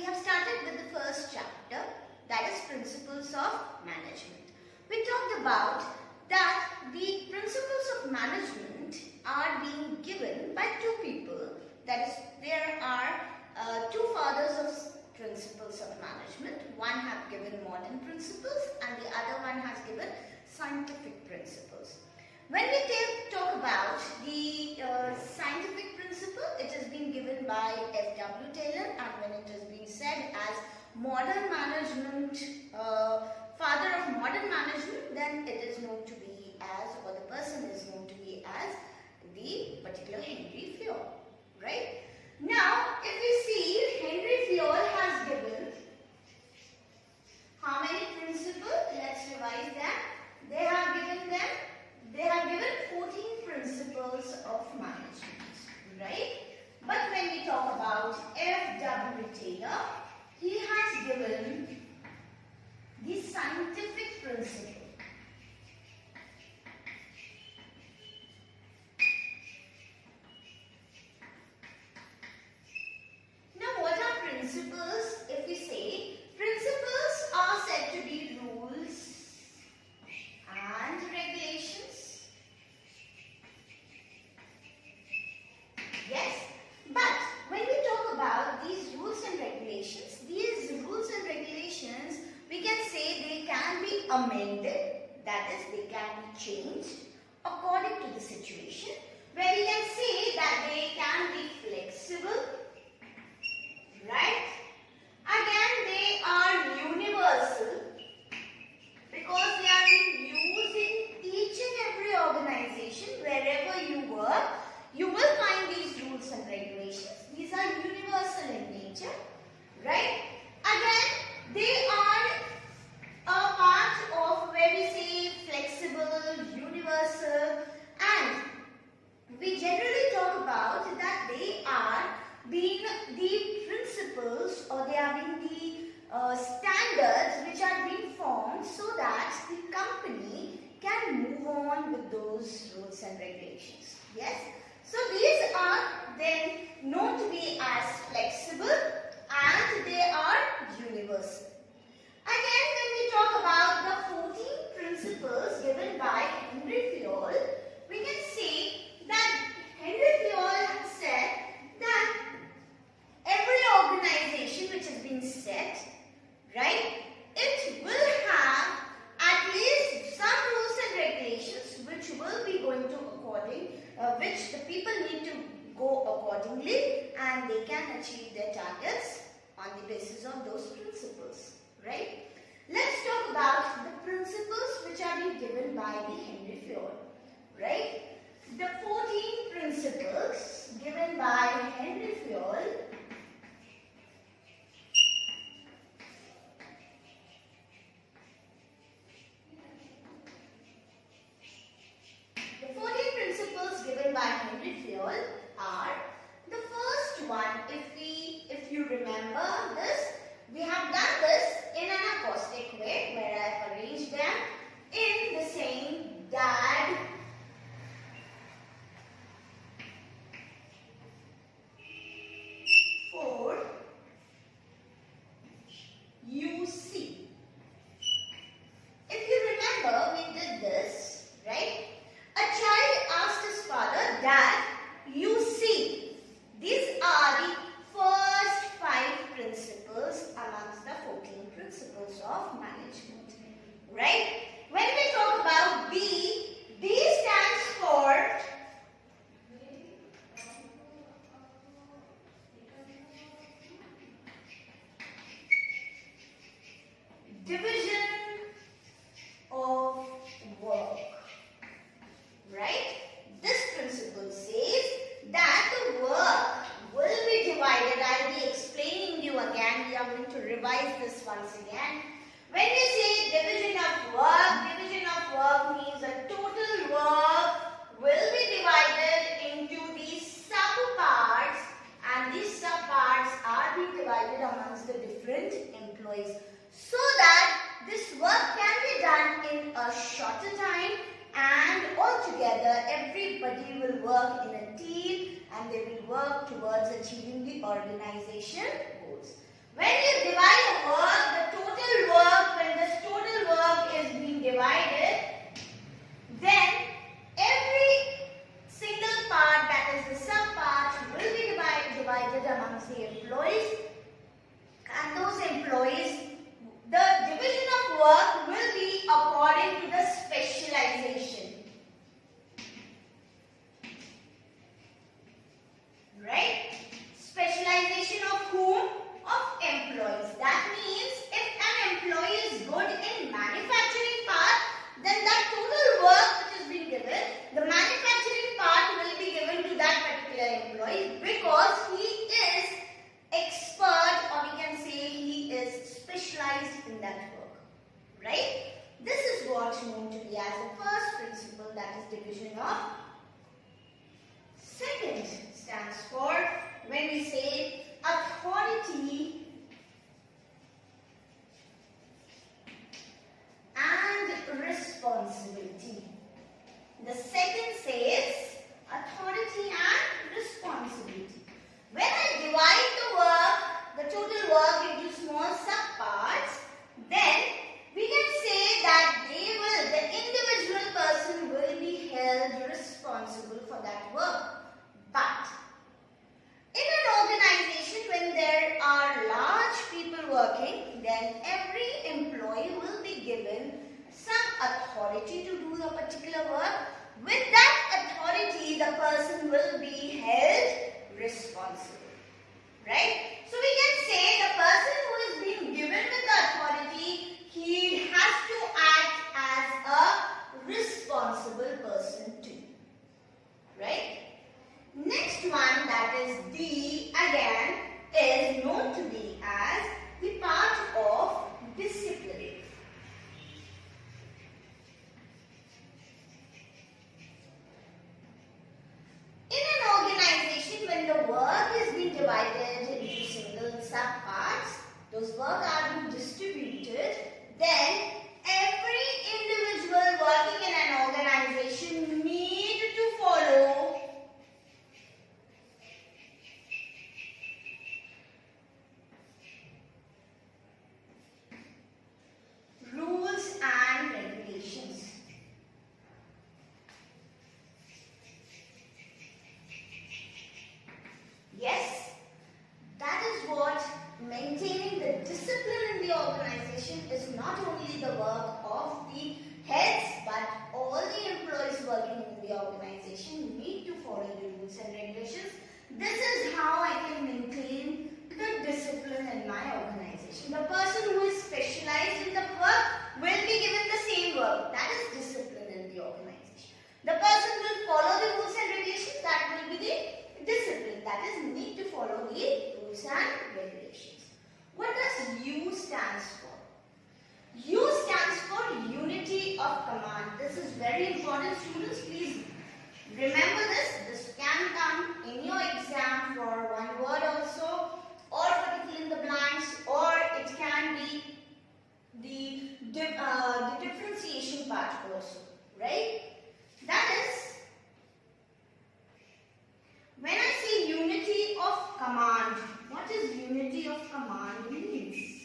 have started with the first chapter, that is Principles of Management. We talked about that the principles of management are being given by two people. That is, there are two fathers of principles of management. One have given modern principles and the other one has given scientific principles. When we talk about the scientific principle, it has been given by F.W. Taylor, and when it is being said as modern management, father of modern management, then it is known to be as, or the person is known to be as the particular Henry Fayol, right? Now, if we see, Henry Fayol has given how many principles? Let's revise them. They have given 14 principles of management, right? But when we talk about F.W. Taylor, he has given the scientific principle. Now, what are principles? If we say, principles are said to be rules and regulations. Yes, but when we talk about these rules and regulations, we can say they can be amended, that is, they can be changed according to the situation, where we can say that they can be flexible, right? Again, they are universal because they are being used in each and every organization. Wherever you work, you will find these rules and regulations. These are universal in nature, right? Again, they are a part of where we say flexible, universal, and we generally talk about that they are being the principles, or they are being the standards which are being formed so that the company can move on with those rules and regulations. Yes? So these are then known to be as flexible and they are universal. Again, when we talk about the 14 principles given by Henry Fayol, we can say that Henry Fayol has said that every organization which has been set, right, it will have at least some rules and regulations which will be going to which the people need to go accordingly, and they can achieve their targets on the basis of those principles, right? Let's talk about the principles which are being given by the Henry Fayol, right? The 14 principles given by Henry Fayol . The 14 principles given by Henry Fayol are, the first one, if you remember this, we have done this in an acrostic way where I have arranged them in the same dad, for, you see. If you remember, we did this, right? A child asked his father, "Dad, you see, these are the first 5 principles amongst the 14 principles of management." Right? When we talk about B, B stands for division of work. Right? This principle says that the work will be divided. I will be explaining you again. We are going to revise this once again. When we say division of work means the total work will be divided into these subparts, and these subparts are being divided amongst the different employees so that this work can be done in a shorter time, and altogether everybody will work in a team and they will work towards achieving the organization goals. When you divide a work, the total work, when this total work is being divided, then every single part, that is the subpart, will be divided amongst the employees, and those employees, the division of work will be according to the specialization. Right? Specialization of whom? Of employees. That means if an employee is good in manufacturing part, then that total work which is being given, the manufacturing part will be given to that particular employee because he is expert, or we can say he is specialized in that work. Right? This is what's known to be as the first principle, that is division of. Second stands for, when we say authority and responsibility. The second says authority and responsibility. When I divide the total work into small subparts, then we can say that the individual person will be held responsible for that work. But in an organization, when there are large people working, then every employee will be given some authority to do a particular work. With that authority, the person will be held responsible. Right? So we can say the person who is being given with the authority, he has to act as a responsible person too. Right? Next one, that is D, again, is known to be as the part of discipline. In an organization, when the work is being divided into single subparts, those work are being distributed, then every individual working in an organization need to follow rules and regulations. Yes, that is what maintaining the discipline in the organization is not only the work of the heads, but all the employees working in the organization need to follow the rules and regulations. This is how I can maintain the discipline in my organization. The person who is specialized in the work will be given the same work. That is discipline in the organization. The person will follow the rules and regulations. That will be the discipline. That is, need to follow the rules and regulations. What does U stands for? U stands for unity of command. This is very important, students. Please remember this. This can come in your exam for one word also, or for the fill in the blanks, or it can be the differentiation part also, right? That is, when I say unity of command, what is unity of command means?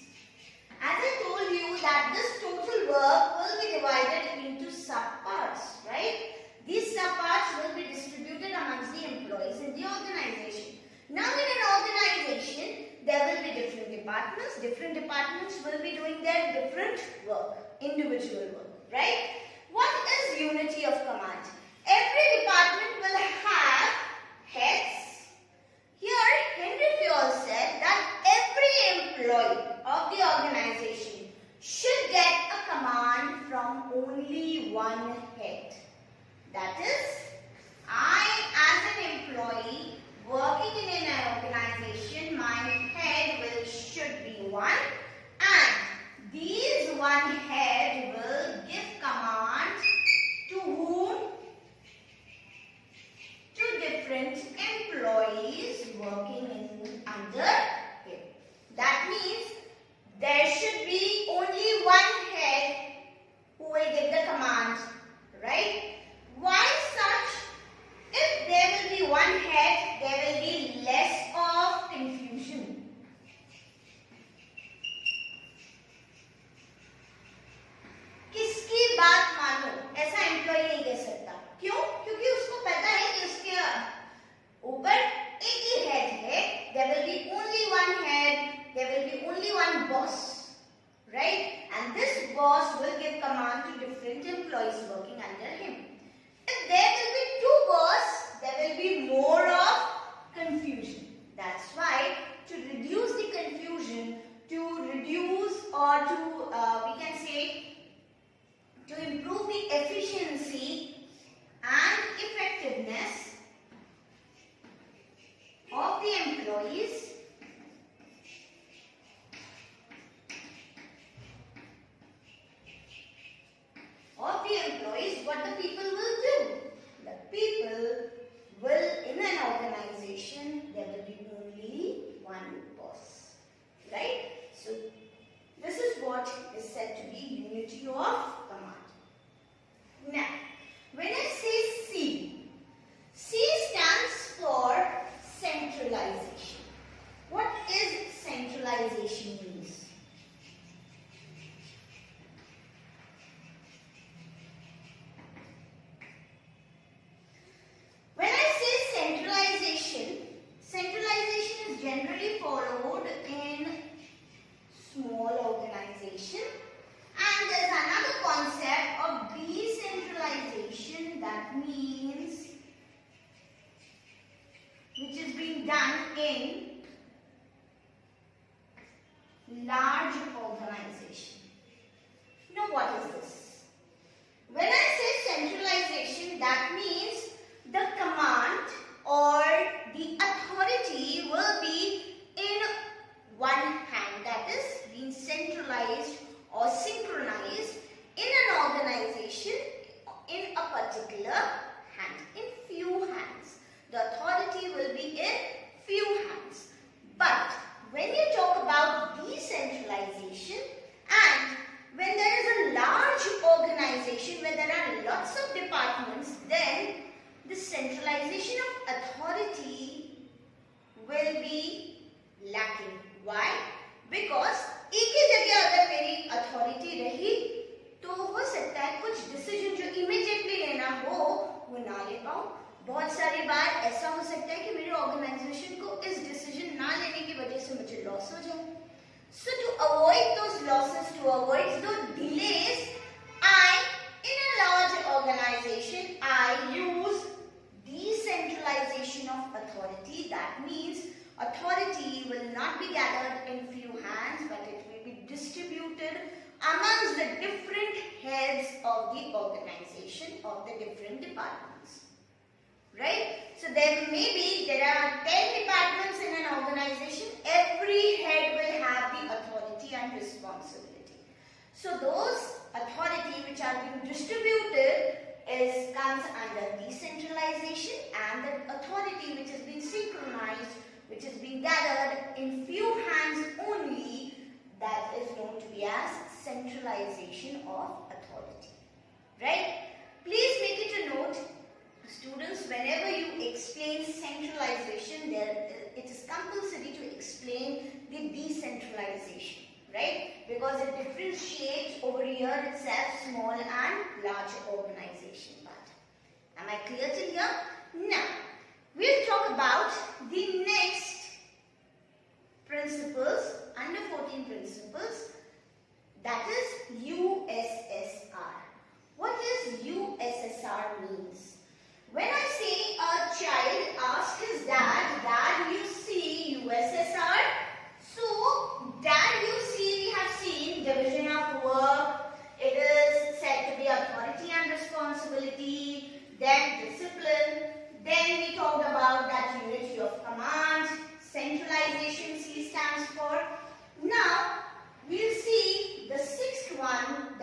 As I told you that this total work will be divided into subparts, right? These subparts will be distributed amongst the employees in the organization. Now in an organization, there will be different departments. Different departments will be doing their different work, individual work, right? What is unity of command? Every department will have heads. Here, Henry Fayol said that every employee of the organization should get a command from only one head. That is, I as an employee working in an organization, my head should be one, and these one head will give commands to whom? To different employees working under him. That means there should be only one head who will give the commands, right? Why such boss will give command to different employees working under him. If there will be two boss, there will be more of confusion. That's why to reduce the confusion, to reduce or to we can say to improve the efficiency and effectiveness of the employees, what the people will do? The people will, in an organization, there will be only one boss. Right? So, this is what is said to be unity of command. Now, when I say C, C stands for centralization. What is centralization means? Centralization is generally followed in small organization, and there is another concept of decentralization, that means which is being done in large organization. Now what is this? When I say centralization, that means the command or the authority will be in one hand, that is being centralized or synchronized in an organization in a particular hand, in few hands. The authority will be in few hands. But when you talk about decentralization and when there is a large organization where there are lots of departments, then the centralization of authority will be lacking. Why? Because एक ही जगह अगर मेरी authority रही तो हो सकता है कुछ डिसीजन जो इमीडिएटली लेना हो वो ना ले पाऊं. बहुत सारी बार ऐसा हो सकता है कि मेरे ऑर्गेनाइजेशन को इस डिसीजन ना लेने की वजह से मुझे लॉस हो जाए. So to avoid those losses, to avoid those delays, in a large organization, I use decentralization of authority. That means authority will not be gathered in few hands, but it will be distributed amongst the different heads of the organization, of the different departments. Right? So there are 10 departments in an organization. Every head will have the authority and responsibility. So those authority which are being distributed comes under decentralization, and the authority which has been synchronized, which is being gathered in few hands only, that is known to be as centralization of authority. Right? Please make it a note, students, whenever you explain centralization, it is compulsory to explain the decentralization. Right? Because it differentiates over here itself small and large organization part. Am I clear till here? Now, we'll talk about the next principles, under 14 principles, that is USSR. What does USSR means? When I say a child asks his dad, "Dad, you see USSR?" So, Dad, you see, we have seen division of work. It is said to be authority and responsibility, then discipline. Then we talked about that unity of command, centralization C stands for. Now, we'll see the sixth one,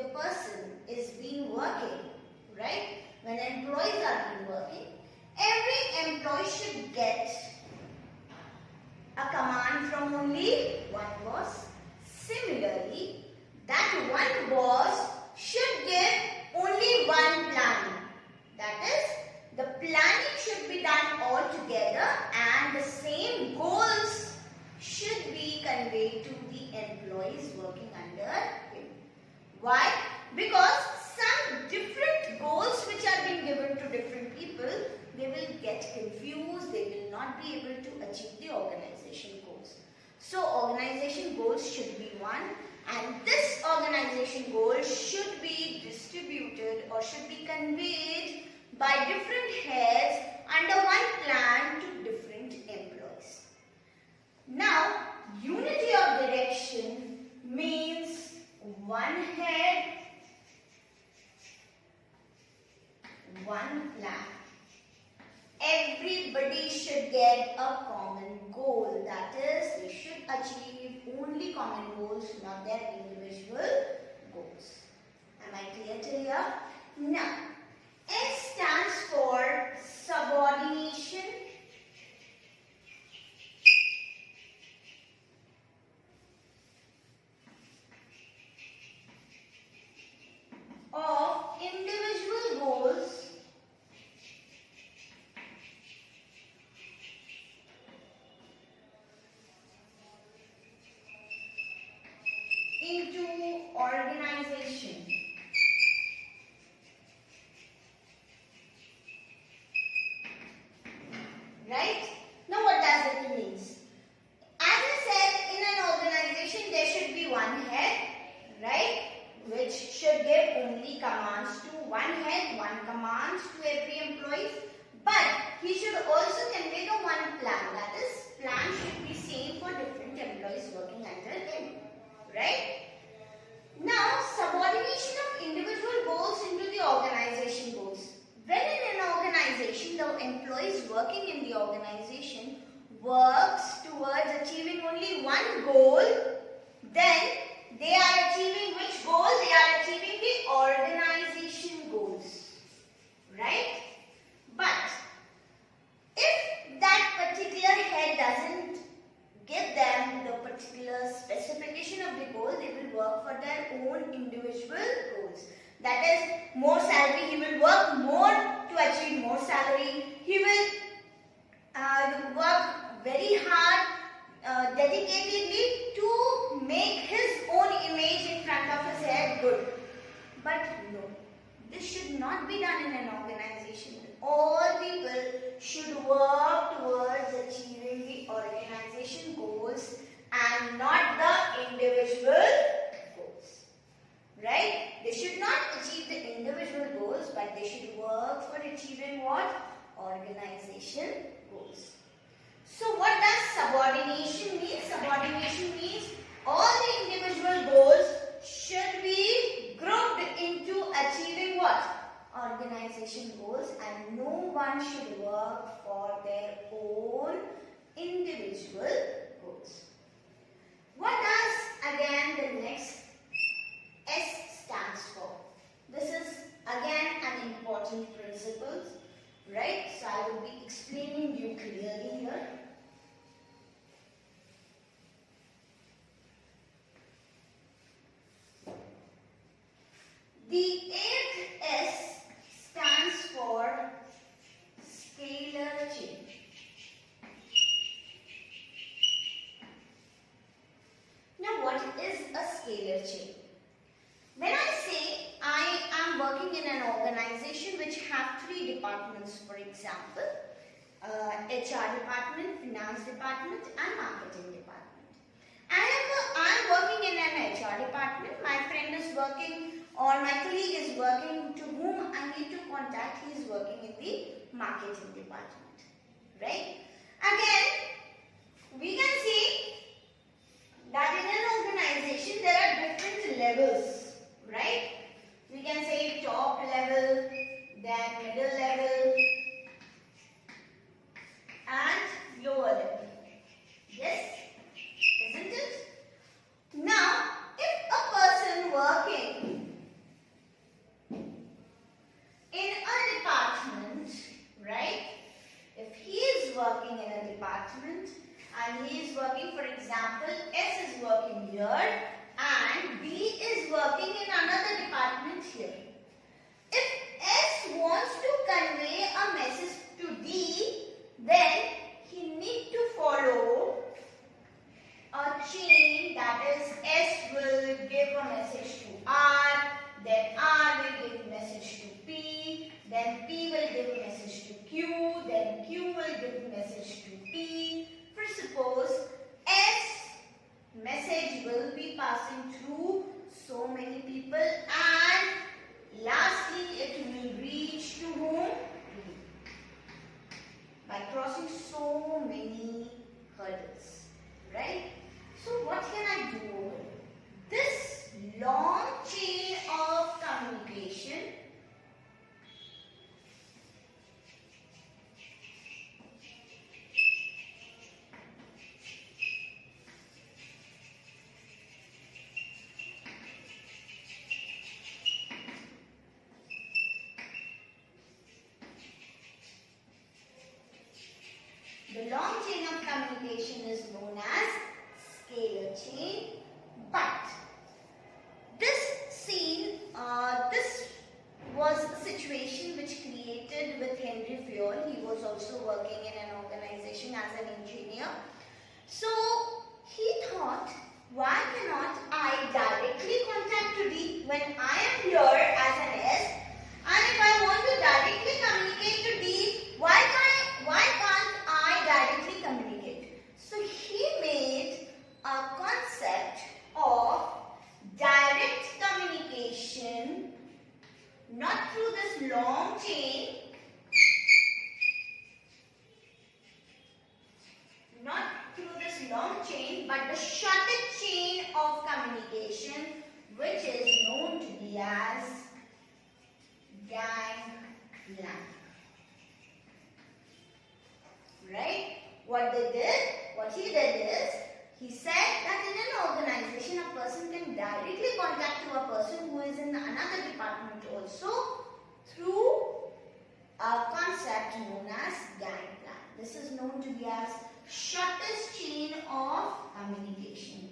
a person is been working, right? When employees are been working, every employee should get a command from only one boss. Similarly, that one boss should give only one plan. That is, the planning should be done all together and the same goals should be conveyed to the employees working under him. Why? Because some different goals which are being given to different people, they will get confused, they will not be able to achieve the organization goals. So organization goals should be one, and this organization goal should be distributed or should be conveyed by different heads under one plan to different employees. Now, unity of direction means one head, one plan. Everybody should get a common goal. That is, they should achieve only common goals, not their individual goals. Am I clear till here? Now, S stands for subordination. Of individual goals into organization. Right? Now what does it mean? As I said, in an organization there should be one head, right? Which should give only commands to one head, one commands to every employee. But he should also convey the one plan. That is, plan should be same for different employees working under him. Right? Now, subordination of individual goals into the organization goals. When in an organization, the employees working in the organization works towards achieving only one goal, then they are achieving which goal? They are achieving the organization goals. Right? But if that particular head doesn't give them the particular specification of the goal, they will work for their own individual goals. That is, more salary, he will work more to achieve more salary. He will work very hard, dedicatedly to make his own image in front of his head good. But no, this should not be done in an organization. All people should work towards achieving the organization goals and not the individual goals. Right? They should not achieve the individual goals, but they should work for achieving what? Organization goals. So what does subordination mean? Subordination means all the individual goals should be grouped into achieving what? Organization goals, and no one should work for their own individual goals. What does again the next S stands for? This is again an important principle, right? So I will be explaining you clearly here. The eighth S stands for Scalar Chain. Now what is a scalar chain? When I say I am working in an organization which have three departments, for example, HR department, finance department and marketing department. I am working in an HR department, my friend is working or my colleague is working to whom I need to contact, he is working in the marketing department. Right? Again, we can see that in an organization there are different levels. Right? We can say top level, then middle level and lower level. Yes? Isn't it? Now, if a person working The long chain of communication is known as scalar chain. But this was a situation which created with Henry Fayol. He was also working in an organization as an engineer. So he thought, why cannot I directly contact to D when I am here as an S, and if I want to directly communicate to D, why can't I directly communicate? So he made a concept of direct communication, not through this long chain, but the shortest chain of communication, which is known to be as gangplank. Right? What he did is, he said that in an organization, a person can directly contact to a person who is in another department also through a concept known as gangplank. This is known to be as shortest chain of communication.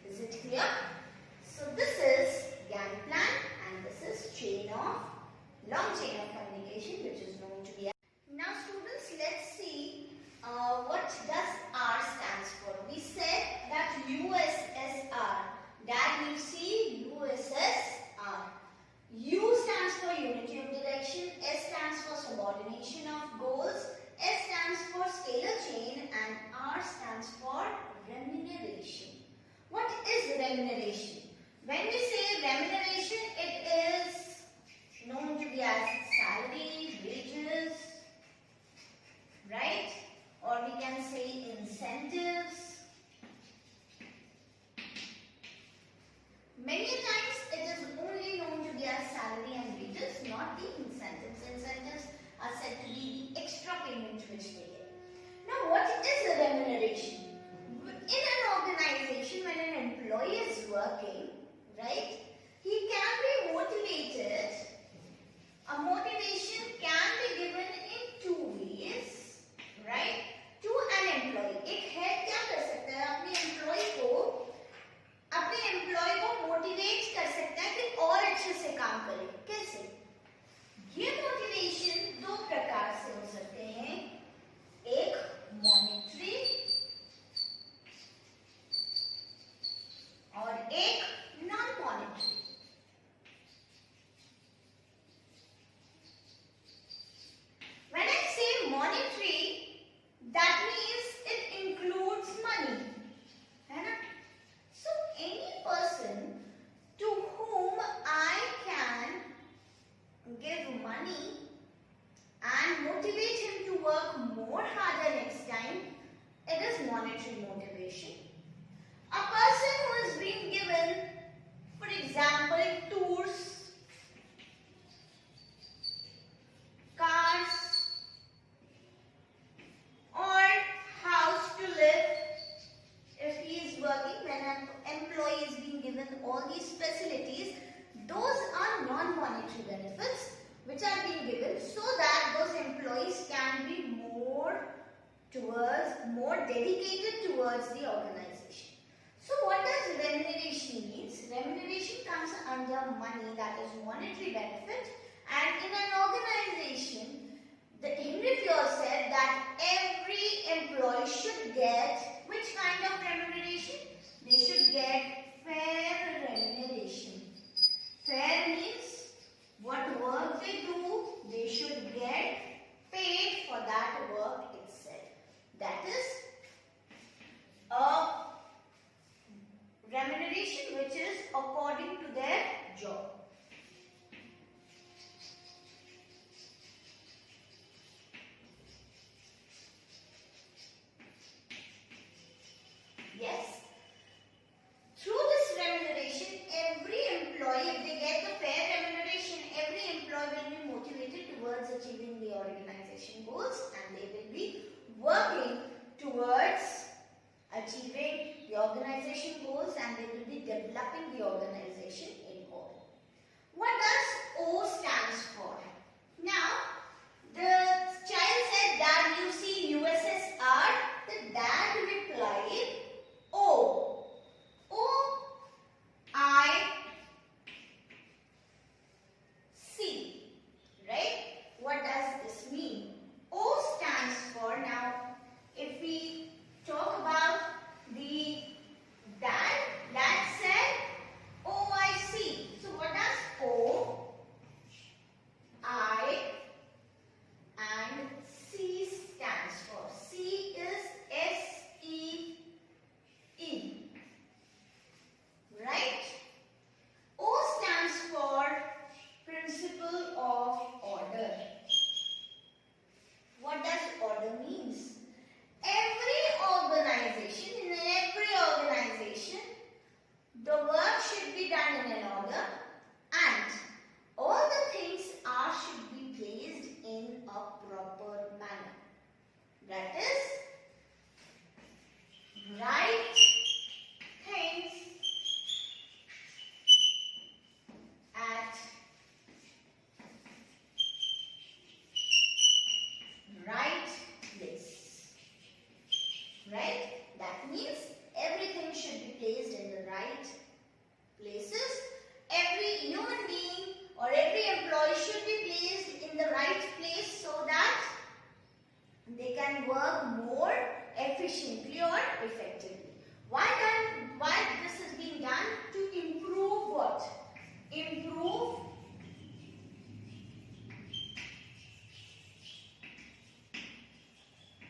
Is it clear? So this is gangplank and this is long chain of communication, which is known to be as. Now students, let's see what does R stands for. We said that USSR. Dad, you see USSR. U stands for unity of direction, S stands for subordination of goals, S stands for scalar chain, and R stands for remuneration. What is remuneration? When we say remuneration, it is known to be as salary, wages, right? Or we can say incentives. Many times it is only known to be as salary and wages, not the incentives. Incentives are said to be the extra payment which they get. Now what is a remuneration? In an organization, when an employee is working, right, he can be motivated. A motivation can be given in two ways, right, to an employee. एक head क्या कर सकता है, अपने employee को motivate कर सकता है कि और अच्छे से काम करे. कैसे? ये motivation दो प्रकार से हो सकते हैं. एक monetary और एक non-monetary. When I say monetary, that means it includes money. है ना? So any person to whom I can give money and motivate him to work more harder next time, it is monetary motivation. A person who is being given, for example, tours, cars, or house to live, if he is working, when an employee is being given all these facilities, those are non-monetary benefits which are being given so that those employees can be more dedicated towards the organization. So what does remuneration means? Remuneration comes under money, that is monetary benefit, and in an organization, Henry Fayol said that every employee should get which kind of remuneration? They should get fair remuneration. Fair means what work they do, they should get paid for that work itself. That is a remuneration which is according to their job. the organization in whole. What does O stands for? Now, the child said, "Dad, you see USSR?" The dad replied, O. O, I, C. Right? What does this mean? O stands for, now, if we talk about the dad said OIC. So what does O, I, and C stands for? C is SEE. Right? O stands for principle of order. What does order means? In every organization, the work should be done in an order, and all the things should be placed in a proper manner. That is, right things at right place. Right? That means everything should be placed in the right places. Every human being or every employee should be placed in the right place so that they can work more efficiently or effectively. Why this is being done? To improve what? Improve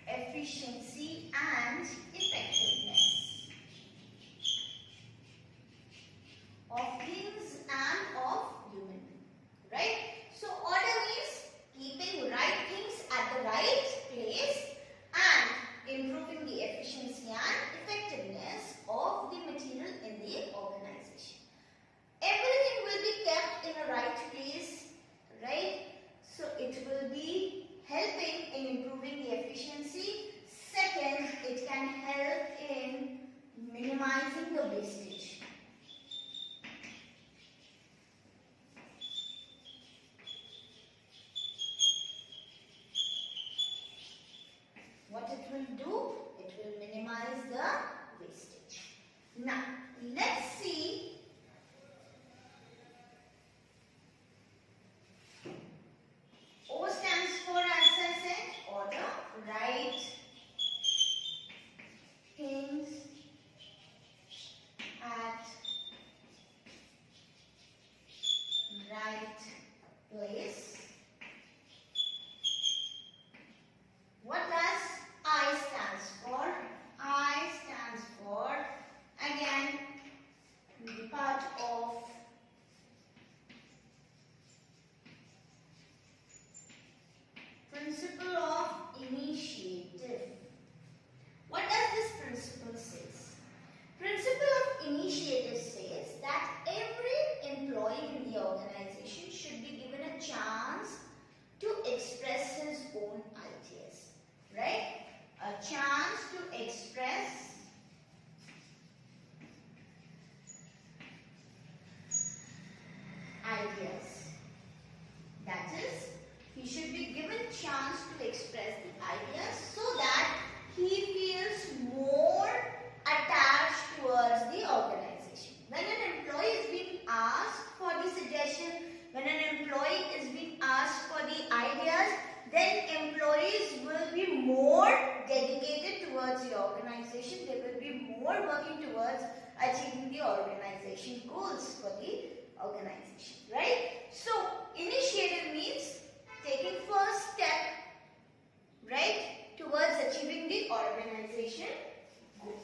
efficiency and effectiveness of things and of human. Right? So order means keeping right things at the right place and improving the efficiency and effectiveness of the material in the organization. Everything will be kept in a right place, right? So it will be helping in improving the efficiency. Second, it can help in minimizing the wastage. What it will do? It will minimize the wastage. Now, let's see O stands for, as I said, order, right things at right place. What does I stands for? I stands for, again, the part of principle of initiative. What does this principle say? Principle of initiative says that every employee in the organization should be given a chance to express his own ideas. Right? A chance to express ideas. That is, he should be given chance to express the ideas so that he feels more attached towards the organization. When an employee is being asked for the suggestion, when an employee is being asked for the ideas, then employees will be more dedicated towards the organization. They will be more working towards achieving the organization goals for the organization. Right? So, initiative means taking first step, right, towards achieving the organization goal.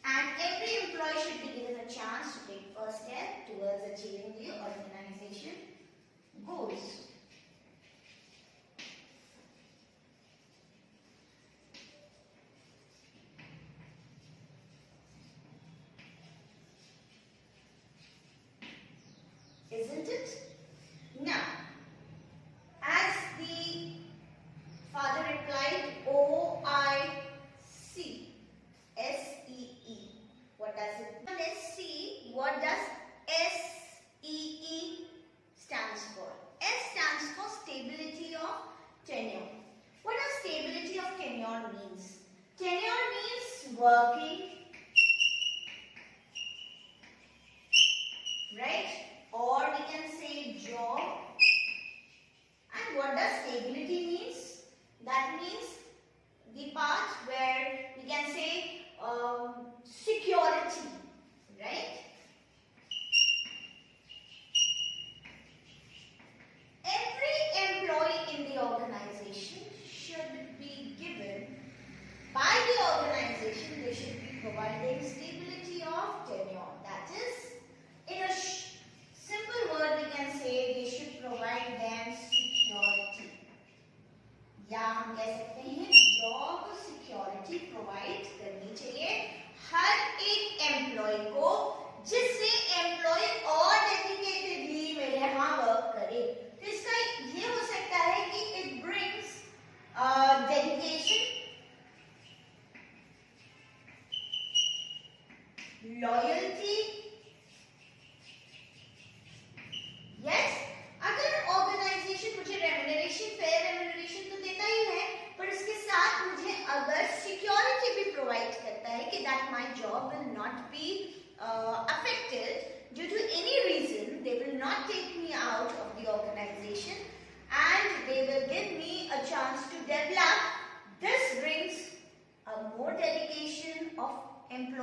And every employee should be given a chance to take first step towards achieving the organization goals. Isn't it? Now, as the father replied, OIC,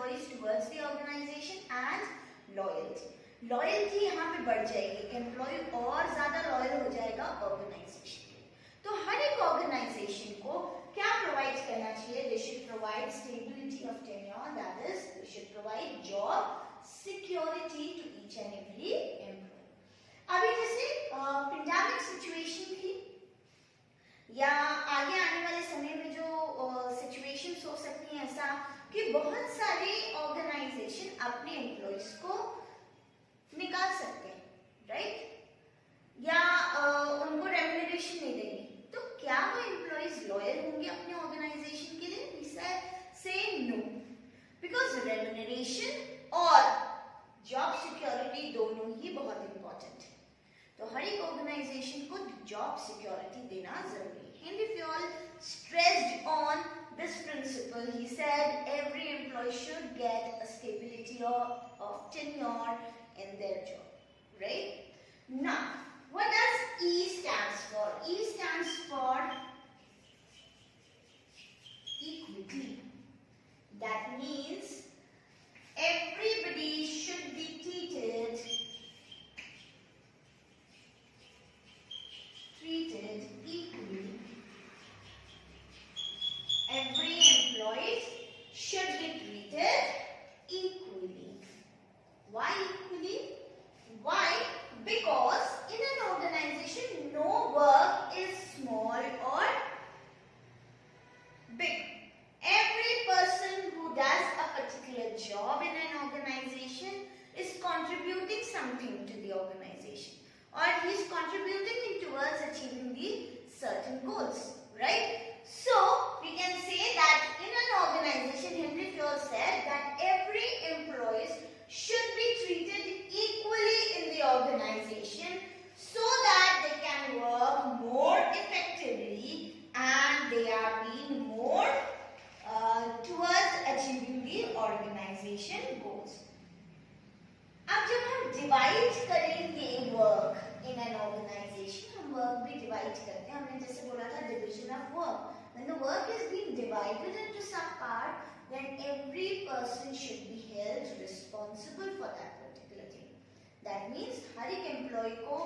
employees towards the organization and loyalty. Loyalty यहाँ पे बढ़ जाएगी, employ और ज्यादा loyal हो जाएगा organisation के। तो हर एक ऑर्गेनाइजेशन को क्या प्रोवाइड करना चाहिए? They should provide stability of tenure, that is they should provide job security to each and every employee. अभी जैसे पेंडेमिक सिचुएशन थी या आगे आने वाले समय में जो सिचुएशंस हो सकती हैं ऐसा कि बहुत सारे ऑर्गेनाइजेशन अपने एम्प्लॉयज को निकाल सकते हैं, राइट? या उनको रेम्यूनरेशन नहीं देंगे, तो क्या वो एम्प्लॉयज लॉयल होंगे अपने ऑर्गेनाइजेशन के लिए? वी से नो, बिकॉज रेम्यूनरेशन और जॉब सिक्योरिटी दोनों ही बहुत इंपॉर्टेंट है। तो हर एक ऑर्गेनाइजेशन को जॉब सिक्योरिटी देना जरूरी है। And if you all stressed on this principle, he said every employee should get a stability of tenure in their job, right? Now, what does E stands for? E stands for equity. That means everybody should be treated equally. Every employee should be treated equally. Why equally? Why? Because in an organization, no work is small or big. Every person who does a particular job in an organization is contributing something to the organization, or he is contributing towards achieving the certain goals, right? So we can say that in an organization, Henry Ford said that every employee should be treated equally in the organization so that they can work more effectively and they are being more towards achieving the organization goals. अब जब हम divide करेंगे work in an organisation, हम work भी divide करते हैं। हमने जैसे बोला था division of work. When the work is being divided into some part, then every person should be held responsible for that particular thing. That means हर एक employ को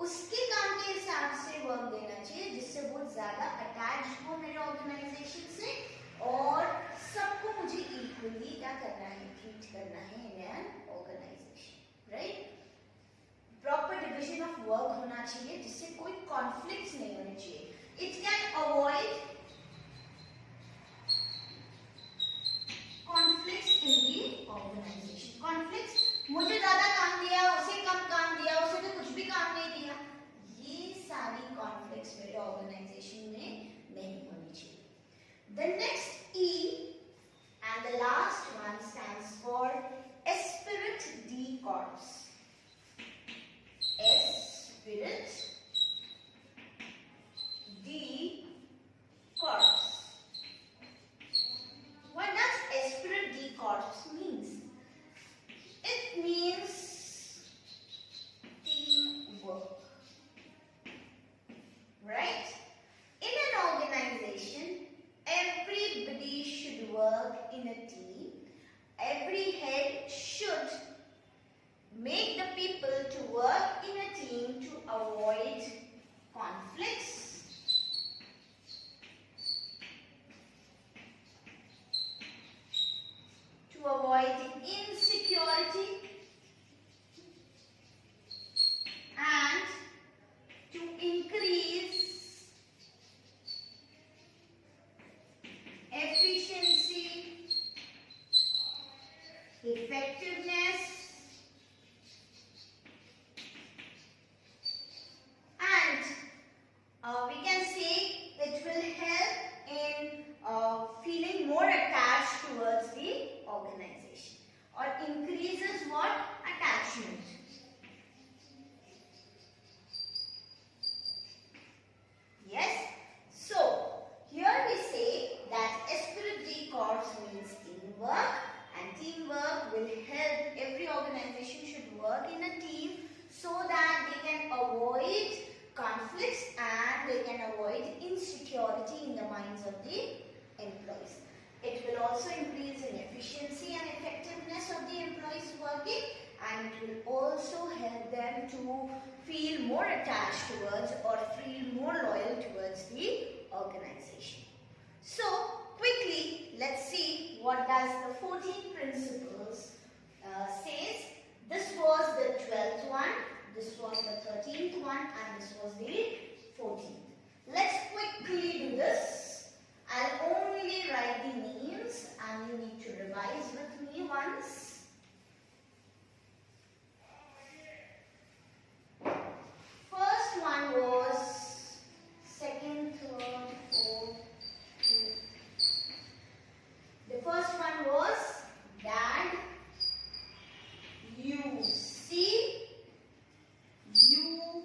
उसके काम के हिसाब से वर्क देना चाहिए जिससे वो ज्यादा अटैच्ड हो मेरे ऑर्गेनाइजेशन से, और सबको मुझे इक्वली क्या करना है, ट्रीट करना है in an organisation, right? Proper division of work होना चाहिए जिससे कोई कॉन्फ्लिक्ट्स नहीं होने चाहिए। It can avoid conflicts in the organization. Conflicts, मुझे ज्यादा काम दिया, उसे कम काम दिया, उसे तो कुछ भी काम नहीं दिया, ये सारी conflicts मेरे organization में नहीं होनी चाहिए. The next E and the last one stands for Esprit de Corps. Esprit de Corps. What does Esprit de Corps means? It means teamwork, right? In an organization, everybody should work in a team. Every head should make the people to work in a team to avoid conflicts, to avoid insecurity, and to increase efficiency, effectiveness, and we can say it will help in feeling more attached towards the organization, or increases what? Attachment. Yes? So, here we say that Esprit de Corps means teamwork, and teamwork will help. Every organization should work in a team so that they can avoid conflicts and they can avoid insecurity in the minds of the employees. It will also increase in efficiency and effectiveness. happiness of the employees working, and it will also help them to feel more attached towards or feel more loyal towards the organization. So quickly, let's see what does the 14 principles says. This was the 12th one, this was the 13th one, and this was the 14th. Let's quickly do this. I'll only write the names and you need to revise with me once. First one was second, third, fourth, fifth. The first one was dad, you see, you.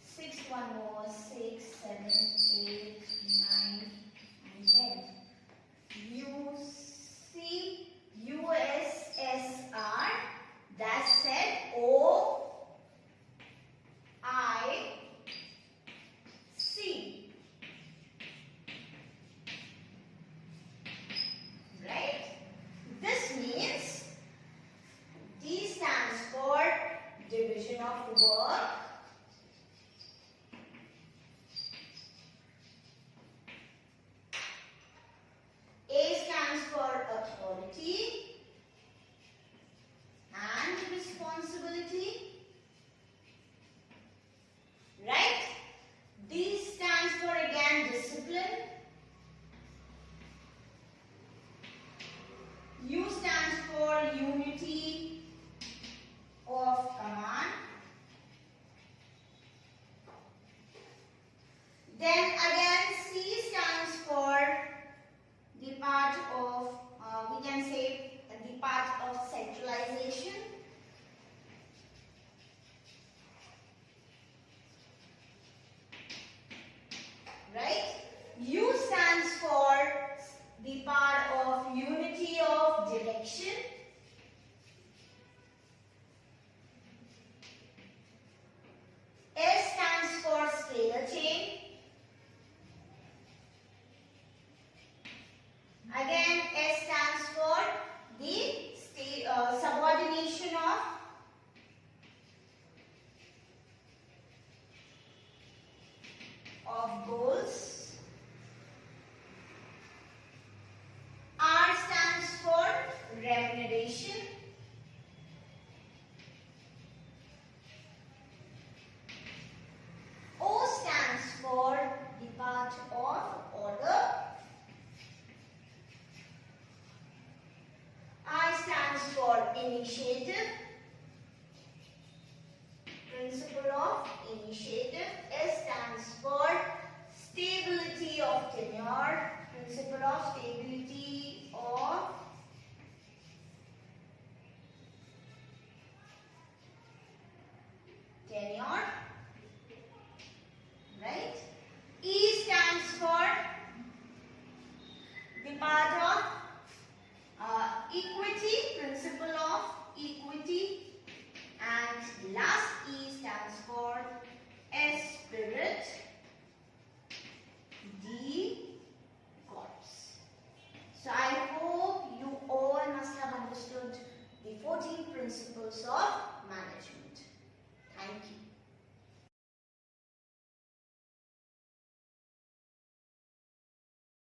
Sixth one was 6, 7, 8, 9, and 10. You see, USSR, that said O, I, C. Right? This means D stands for division of work. A stands for authority and responsibility. Right? D stands for again discipline. U stands for unity of command. Then again C stands for the part of, we can say the part of centralization. Right? U stands for the part of unity of direction. S stands for scalar chain. Again, S stands for the subordination of goals. R stands for remuneration. O stands for the part of order. I stands for initiative, principle of initiative. S stands for stability of tenure, principle of stability of tenure. Right? E stands for the part of equity, principle of equity, and last E stands for spirit, D corpse. So I hope you all must have understood the 14 principles of